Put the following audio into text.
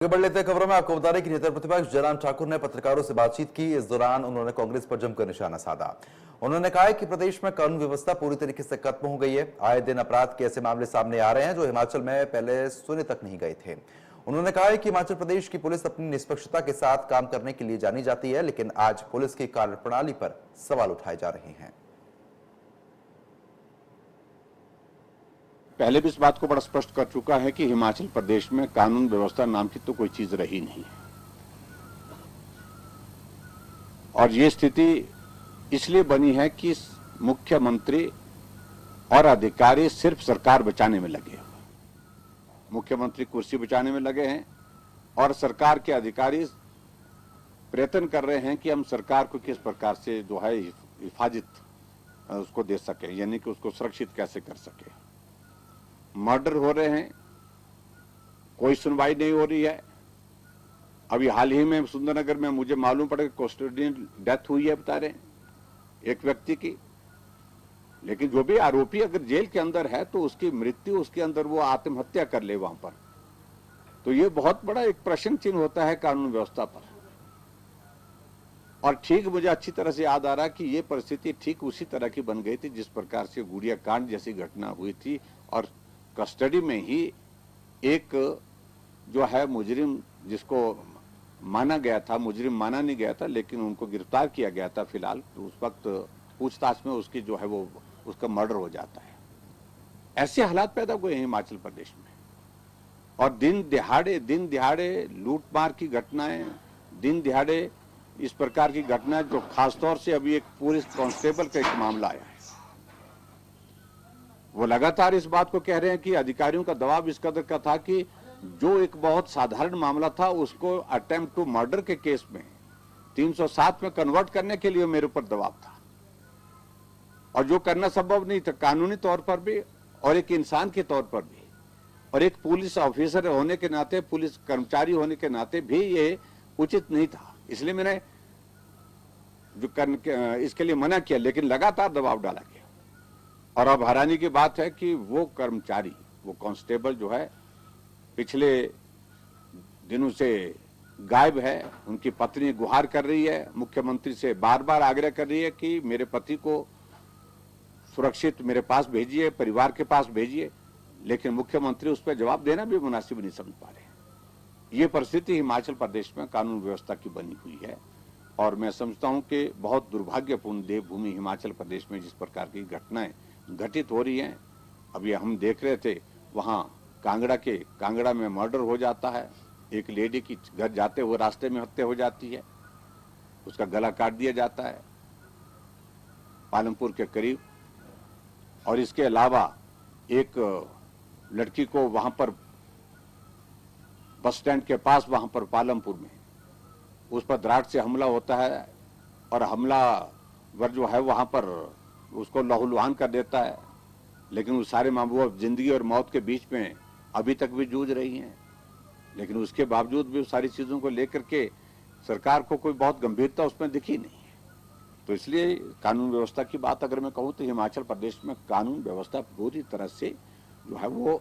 आगे बढ़ लेते हैं खबरों में। आपको बता दें कि नेता प्रतिपक्ष जयराम ठाकुर ने पत्रकारों से बातचीत की। इस दौरान उन्होंने कांग्रेस पर जमकर निशाना साधा। उन्होंने कहा है कि प्रदेश में कानून व्यवस्था पूरी तरीके से खत्म हो गई है। आए दिन अपराध के ऐसे मामले सामने आ रहे हैं जो हिमाचल में पहले सुने तक नहीं गए थे। उन्होंने कहा है कि हिमाचल प्रदेश की पुलिस अपनी निष्पक्षता के साथ काम करने के लिए जानी जाती है, लेकिन आज पुलिस की कार्यप्रणाली पर सवाल उठाए जा रहे हैं। पहले भी इस बात को बड़ा स्पष्ट कर चुका है कि हिमाचल प्रदेश में कानून व्यवस्था नाम की तो कोई चीज रही नहीं है। और ये स्थिति इसलिए बनी है कि मुख्यमंत्री और अधिकारी सिर्फ सरकार बचाने में लगे हुए। मुख्यमंत्री कुर्सी बचाने में लगे हैं और सरकार के अधिकारी प्रयत्न कर रहे हैं कि हम सरकार को किस प्रकार से जो है हिफाजत उसको दे सके, यानी कि उसको सुरक्षित कैसे कर सके। मर्डर हो रहे हैं, कोई सुनवाई नहीं हो रही है। अभी हाल ही में सुंदरनगर में मुझे मालूम पड़ा कि कस्टोडियन डेथ हुई है, बता रहे हैं एक व्यक्ति की। लेकिन जो भी आरोपी अगर जेल के अंदर है तो उसकी मृत्यु, उसके अंदर वो आत्महत्या कर ले वहां पर, तो ये बहुत बड़ा एक प्रश्न चिन्ह होता है कानून व्यवस्था पर। और ठीक मुझे अच्छी तरह से याद आ रहा कि ये परिस्थिति ठीक उसी तरह की बन गई थी जिस प्रकार से गुड़िया कांड जैसी घटना हुई थी और कस्टडी में ही एक जो है मुजरिम, जिसको माना गया था, मुजरिम माना नहीं गया था लेकिन उनको गिरफ्तार किया गया था फिलहाल, तो उस वक्त पूछताछ में उसकी जो है वो उसका मर्डर हो जाता है। ऐसे हालात पैदा हुए हैं हिमाचल प्रदेश में। और दिन दिहाड़े लूटमार की घटनाएं, दिन दिहाड़े इस प्रकार की घटनाएं, जो खासतौर से अभी एक पुलिस कांस्टेबल का एक मामला आया है। वो लगातार इस बात को कह रहे हैं कि अधिकारियों का दबाव इस कदर का था कि जो एक बहुत साधारण मामला था उसको अटेम्प्ट टू मर्डर के केस में 307 में कन्वर्ट करने के लिए मेरे ऊपर दबाव था, और जो करना संभव नहीं था कानूनी तौर पर भी और एक इंसान के तौर पर भी, और एक पुलिस ऑफिसर होने के नाते, पुलिस कर्मचारी होने के नाते भी ये उचित नहीं था। इसलिए मैंने इसके लिए मना किया, लेकिन लगातार दबाव डाला गया। और अब हैरानी की बात है कि वो कर्मचारी, वो कांस्टेबल जो है पिछले दिनों से गायब है। उनकी पत्नी गुहार कर रही है, मुख्यमंत्री से बार बार आग्रह कर रही है कि मेरे पति को सुरक्षित मेरे पास भेजिए, परिवार के पास भेजिए, लेकिन मुख्यमंत्री उस पर जवाब देना भी मुनासिब नहीं समझ पा रहे। ये परिस्थिति हिमाचल प्रदेश में कानून व्यवस्था की बनी हुई है और मैं समझता हूं कि बहुत दुर्भाग्यपूर्ण देवभूमि हिमाचल प्रदेश में जिस प्रकार की घटनाएं घटित हो रही हैं। अभी हम देख रहे थे वहां कांगड़ा में मर्डर हो जाता है, एक लेडी की घर जाते हुए रास्ते में हत्या हो जाती है, उसका गला काट दिया जाता है पालमपुर के करीब। और इसके अलावा एक लड़की को वहां पर बस स्टैंड के पास, वहां पर पालमपुर में, उस पर दराट से हमला होता है और हमलावर जो है वहां पर उसको लहूलुहान कर देता है। लेकिन उस सारे मामलों, जिंदगी और मौत के बीच में अभी तक भी जूझ रही हैं। लेकिन उसके बावजूद भी उस सारी चीजों को लेकर के सरकार को कोई बहुत गंभीरता उसमें दिखी नहीं है। तो इसलिए कानून व्यवस्था की बात अगर मैं कहूं तो हिमाचल प्रदेश में कानून व्यवस्था पूरी तरह से जो है वो